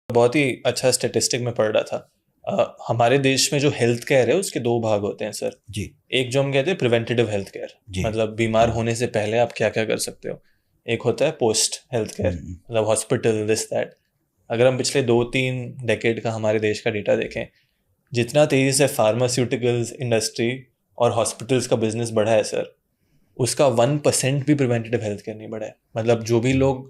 बहुत ही अच्छा स्टेटिस्टिक में पढ़ रहा था। हमारे देश में जो हेल्थ केयर है उसके दो भाग होते हैं सर। जी एक जो हम कहते हैं प्रिवेंटिव हेल्थ केयर, जी मतलब बीमार होने से पहले आप क्या क्या कर सकते हो। एक होता है पोस्ट हेल्थ केयर, हम्म, मतलब हॉस्पिटल दिस दैट। अगर हम पिछले 2-3 डेकेड का हमारे देश का डेटा देखें, जितना तेज़ी से फार्मास्यूटिकल्स इंडस्ट्री और हॉस्पिटल्स का बिजनेस बढ़ा है सर, उसका 1% भी प्रिवेंटिव हेल्थ केयर नहीं बढ़ा है। मतलब जो भी लोग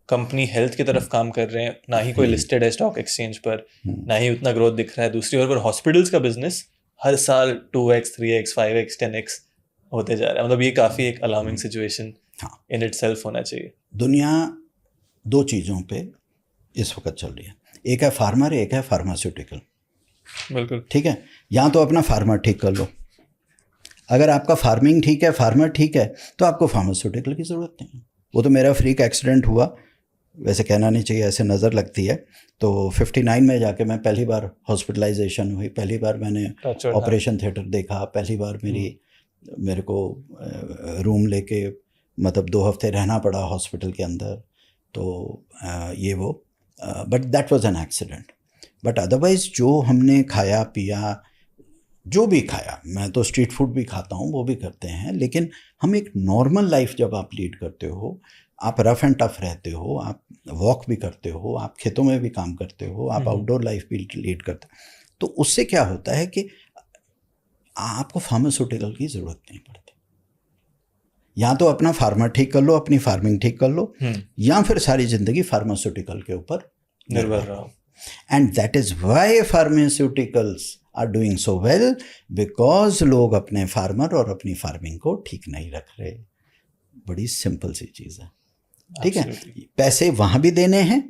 कंपनी हेल्थ की तरफ काम कर रहे हैं, ना ही कोई लिस्टेड है स्टॉक एक्सचेंज पर, ना ही उतना ग्रोथ दिख रहा है। दूसरी ओर पर हॉस्पिटल्स का बिजनेस हर साल 2x 3x 5x 10x होते जा रहा है। मतलब ये काफ़ी एक अलार्मिंग सिचुएशन हाँ, इन इटसेल्फ होना चाहिए। दुनिया दो चीज़ों पे इस वक्त चल रही है, एक है फार्मर, एक है फार्मास्यूटिकल। बिल्कुल। ठीक है, यहाँ तो अपना फार्मर ठीक कर लो। अगर आपका फार्मिंग ठीक है, फार्मर ठीक है, तो आपको फार्मास्यूटिकल की ज़रूरत नहीं है। वो तो मेरा फ्रीक एक्सीडेंट हुआ, वैसे कहना नहीं चाहिए, ऐसे नज़र लगती है। तो 59 में जाके मैं पहली बार हॉस्पिटलाइजेशन हुई, पहली बार मैंने टचवुड, हाँ। ऑपरेशन थिएटर देखा, पहली बार मेरे को रूम लेके मतलब 2 हफ्ते रहना पड़ा हॉस्पिटल के अंदर। तो ये वो but that was an accident. But otherwise जो हमने खाया पिया, जो भी खाया, मैं तो स्ट्रीट फूड भी खाता हूँ, वो भी करते हैं, लेकिन हम एक नॉर्मल लाइफ जब आप लीड करते हो, आप रफ एंड टफ रहते हो, आप वॉक भी करते हो, आप खेतों में भी काम करते हो, आप आउटडोर लाइफ भी लीड करते हो, तो उससे क्या होता है कि आपको फार्मास्यूटिकल की ज़रूरत नहीं पड़ती। या तो अपना फार्मर ठीक कर लो, अपनी फार्मिंग ठीक कर लो, या फिर सारी ज़िंदगी फार्मास्यूटिकल के ऊपर निर्भर रहो। And that is why pharmaceuticals are doing so well, because लोग अपने फार्मर और अपनी फार्मिंग को ठीक नहीं रख रहे। बड़ी सिंपल सी चीज़ है। ठीक है, पैसे वहाँ भी देने हैं,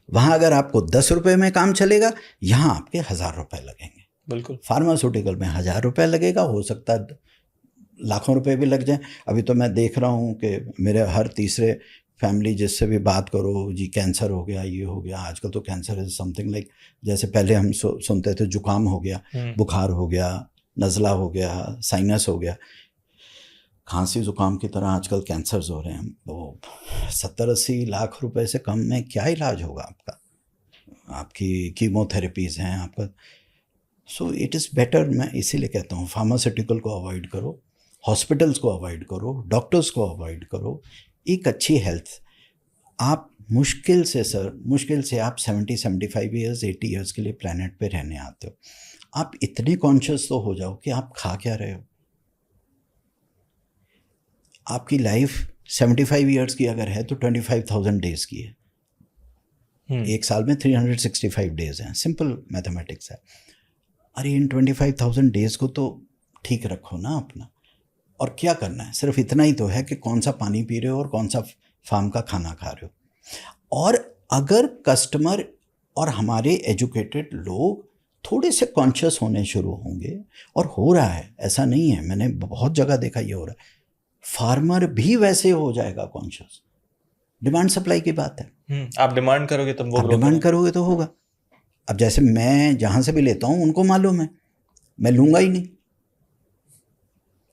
वहाँ अगर आपको 10 रुपये में काम चलेगा, यहाँ आपके 1000 रुपये लगेंगे। बिल्कुल। फार्मास्यूटिकल में 1000 रुपये लगेगा, हो सकता है लाखों रुपए भी लग जाए। अभी तो मैं देख रहा हूँ कि मेरे हर तीसरे फैमिली जिससे भी बात करो, जी कैंसर हो गया, ये हो गया। आजकल तो कैंसर इज समथिंग लाइक, जैसे पहले हम सुनते थे जुकाम हो गया, बुखार हो गया, नज़ला हो गया, साइनस हो गया, खांसी जुकाम की तरह आजकल कैंसर्स हो रहे हैं। वो 70-80 लाख रुपए से कम में क्या इलाज होगा आपका? आपकी कीमोथेरेपीज़ हैं आपका। सो इट इज़ बेटर, मैं इसीलिए कहता हूँ फार्मास्यूटिकल को अवॉइड करो, हॉस्पिटल्स को अवॉइड करो, डॉक्टर्स को अवॉइड करो। एक अच्छी हेल्थ, आप मुश्किल से सर, मुश्किल से आप 70-75 ईयर्स 80 ईयर्स के लिए प्लेनेट पे रहने आते हो। आप इतने कॉन्शियस तो हो जाओ कि आप खा क्या रहे हो। आपकी लाइफ 75 ईयर्स की अगर है तो 25,000 डेज की है। एक साल में 365 डेज हैं, सिंपल मैथमेटिक्स है। अरे इन 25,000 डेज को तो ठीक रखो ना अपना। और क्या करना है, सिर्फ इतना ही तो है कि कौन सा पानी पी रहे हो और कौन सा फार्म का खाना खा रहे हो। और अगर कस्टमर और हमारे एजुकेटेड लोग थोड़े से कॉन्शियस होने शुरू होंगे, और हो रहा है, ऐसा नहीं है, मैंने बहुत जगह देखा ये हो रहा है, फार्मर भी वैसे हो जाएगा कॉन्शियस। डिमांड सप्लाई की बात है। आप डिमांड करोगे तब वो आप ग्रो डिमांड करोगे तो होगा। अब जैसे मैं जहाँ से भी लेता हूँ उनको मालूम है, मैं लूँगा ही नहीं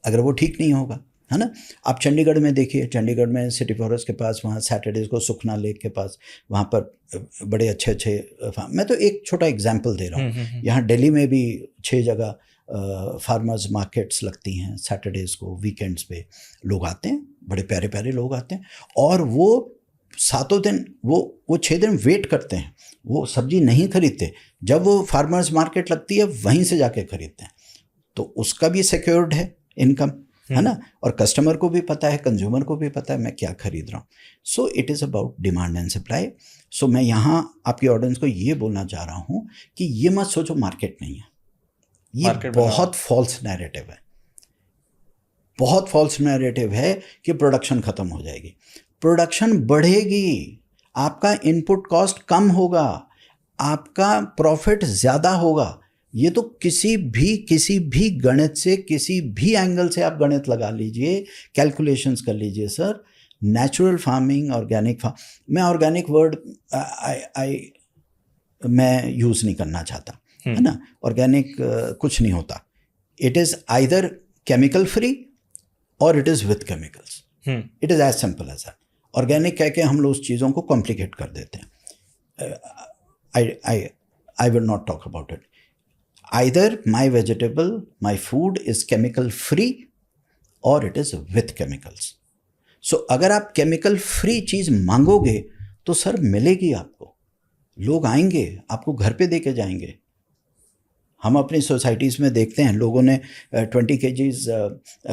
अगर वो ठीक नहीं होगा, है ना। आप चंडीगढ़ में देखिए, चंडीगढ़ में सिटी फॉरेस्ट के पास, वहाँ सैटरडेज को सुखना लेक के पास, वहाँ पर बड़े अच्छे अच्छे मैं तो एक छोटा एग्जांपल दे रहा हूँ। यहाँ दिल्ली में भी 6 जगह फार्मर्स मार्केट्स लगती हैं सैटरडेज़ को, वीकेंड्स पे लोग आते हैं, बड़े प्यारे प्यारे लोग आते हैं, और वो 7 दिन, वो 6 दिन वेट करते हैं, वो सब्जी नहीं खरीदते, जब वो फार्मर्स मार्केट लगती है वहीं से जाके खरीदते हैं। तो उसका भी सिक्योर्ड है इनकम, है ना, और कस्टमर को भी पता है, कंज्यूमर को भी पता है मैं क्या खरीद रहा हूँ। So it is about demand and supply. So मैं यहाँ आपकी ऑडियंस को ये बोलना चाह रहा हूँ कि ये मत सोचो मार्केट नहीं है, ये बहुत फॉल्स नैरेटिव है, बहुत फॉल्स नैरेटिव है कि प्रोडक्शन ख़त्म हो जाएगी। प्रोडक्शन बढ़ेगी, आपका इनपुट कॉस्ट कम होगा, आपका प्रॉफिट ज़्यादा होगा। ये तो किसी भी गणित से, किसी भी एंगल से आप गणित लगा लीजिए, कैलकुलेशंस कर लीजिए सर। नेचुरल फार्मिंग, ऑर्गेनिक मैं ऑर्गेनिक वर्ड मैं यूज़ नहीं करना चाहता, है ना। ऑर्गेनिक कुछ नहीं होता, it is either chemical free और it is with chemicals. It is as simple as that. Organic कह के हम लोग उस चीज़ों को कॉम्प्लिकेट कर देते हैं। I will not talk about it. Either my vegetable, my food is chemical free or it is with chemicals. So अगर आप chemical free चीज़ मांगोगे तो सर मिलेगी आपको, लोग आएंगे आपको घर पे दे के जाएंगे. हम अपनी सोसाइटीज़ में देखते हैं लोगों ने 20 kgs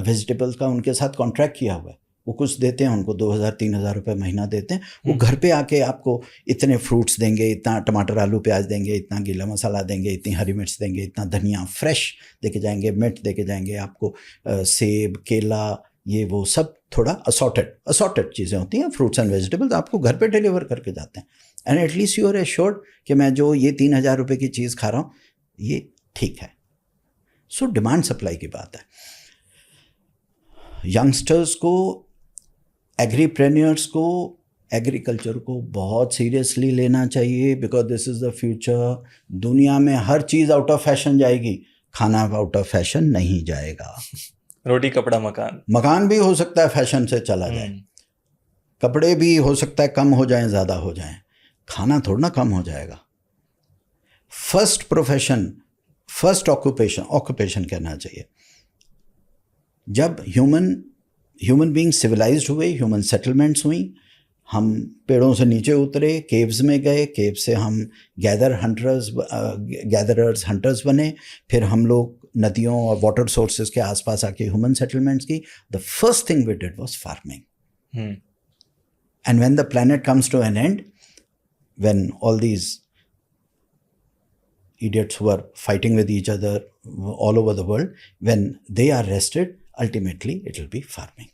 वेजिटेबल्स का उनके साथ कॉन्ट्रैक्ट किया हुआ है. वो कुछ देते हैं उनको 2,000-3,000 रुपये महीना देते हैं. वो घर पे आके आपको इतने फ्रूट्स देंगे, इतना टमाटर आलू प्याज देंगे, इतना गीला मसाला देंगे, इतनी हरी मिर्च देंगे, इतना धनिया फ्रेश देके जाएंगे, मिर्च देके जाएंगे आपको, सेब केला ये वो सब थोड़ा असॉर्टेड चीज़ें होती हैं, फ्रूट्स एंड वेजिटेबल्स आपको घर पे डिलीवर करके जाते हैं. And at least you are assured कि मैं जो ये 3,000 रुपये की चीज़ खा रहा हूँ ये ठीक है. सो डिमांड सप्लाई की बात है. यंगस्टर्स को, एग्रीप्रेन्योर्स को, एग्रीकल्चर को बहुत सीरियसली लेना चाहिए because this is the future. दुनिया में हर चीज़ आउट ऑफ फैशन जाएगी, खाना आउट ऑफ फैशन नहीं जाएगा. रोटी कपड़ा मकान, मकान भी हो सकता है फैशन से चला जाए, कपड़े भी हो सकता है कम हो जाएं ज़्यादा हो जाएं, खाना थोड़ा ना कम हो जाएगा. फर्स्ट प्रोफेशन, फर्स्ट ऑक्यूपेशन कहना चाहिए. जब ह्यूमन बीइंग सिविलाइज्ड हुए, ह्यूमन सेटलमेंट्स हुई, हम पेड़ों से नीचे उतरे, केव्स में गए, केव से हम गैदरर्स हंटर्स बने, फिर हम लोग नदियों और वाटर सोर्सेज के आसपास आके ह्यूमन सेटलमेंट्स की. The first thing we did was farming. And when the planet comes to an end, when all these idiots who are fighting with each other all over the world, when they are rested, ultimately it will be farming.